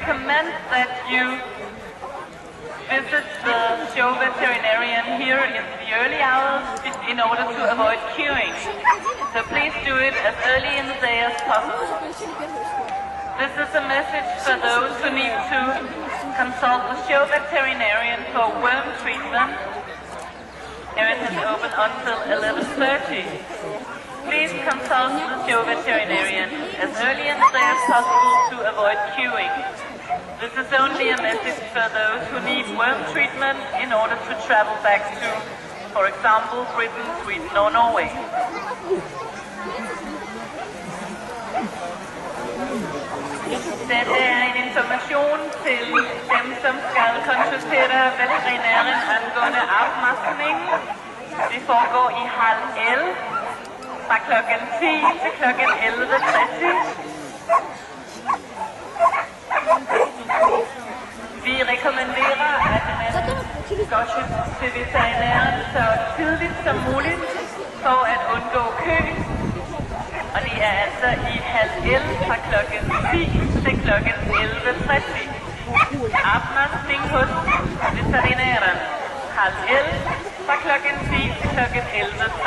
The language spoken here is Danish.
recommend that you visit the show veterinarian here in the early hours in order to avoid queuing. So please do it as early in the day as possible. This is a message for those who need to consult the show veterinarian for worm treatment. Erin is open until 11:30. Please consult the show veterinarian as early in the day as possible to avoid queuing. This is only a message for those who need worm treatment in order to travel back to, for example, Britain, Sweden or Norway. Dette er en information til dem, som skal konsultere veterinæren angående afmaskning. Det foregår i 10:30 fra klokken 10 til klokken 11:30. Vi rekommenderer, at man går til veterinæren så tidligt som muligt for at undgå kø. Og det er altså i 10:30 fra klokken 10 til klokken 11:30. Afmaskning hos veterinæren 10:30 fra klokken 10 til klokken 11:30.